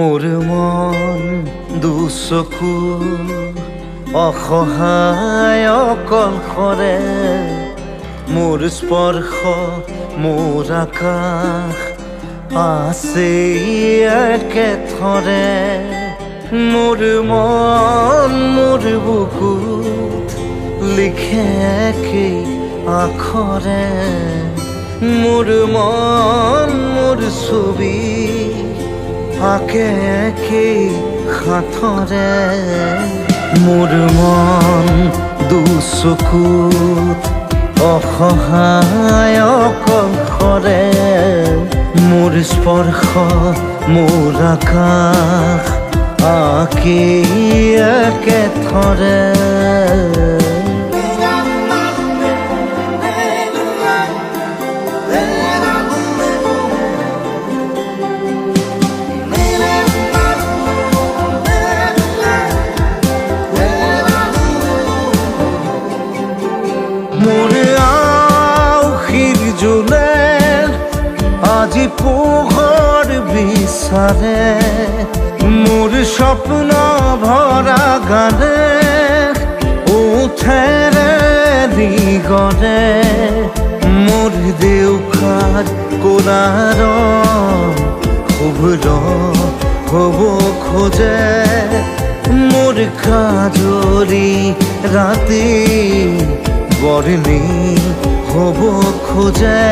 মোৰ মন দুচকু অসহায় অকলশৰে, মোৰ স্পৰ্শ মোৰ আকাশ আছে একেথৰে। মোৰ মন মোৰ বুকুত লিখে একেই আখৰে, মোৰ মন মোৰ ছবি আঁকে একেই সাঁথৰে। মোৰ মন দুচকুত অসহায় অকলশৰে, মোৰ স্পৰ্শ মোৰ আকাশ আঁকি একেথৰে। মোৰ আউসীৰ জোনে আজি পোহৰ বিচাৰে, মোৰ স্বপ্ন ভৰা গানে উঠেৰে নিগৰে। মোৰ দেউখাৰ কোলাৰ শুভ্ৰ হ'ব খোজে, মোৰ কাজৰি ৰাতি বৰ্ণি হ'ব খোজে।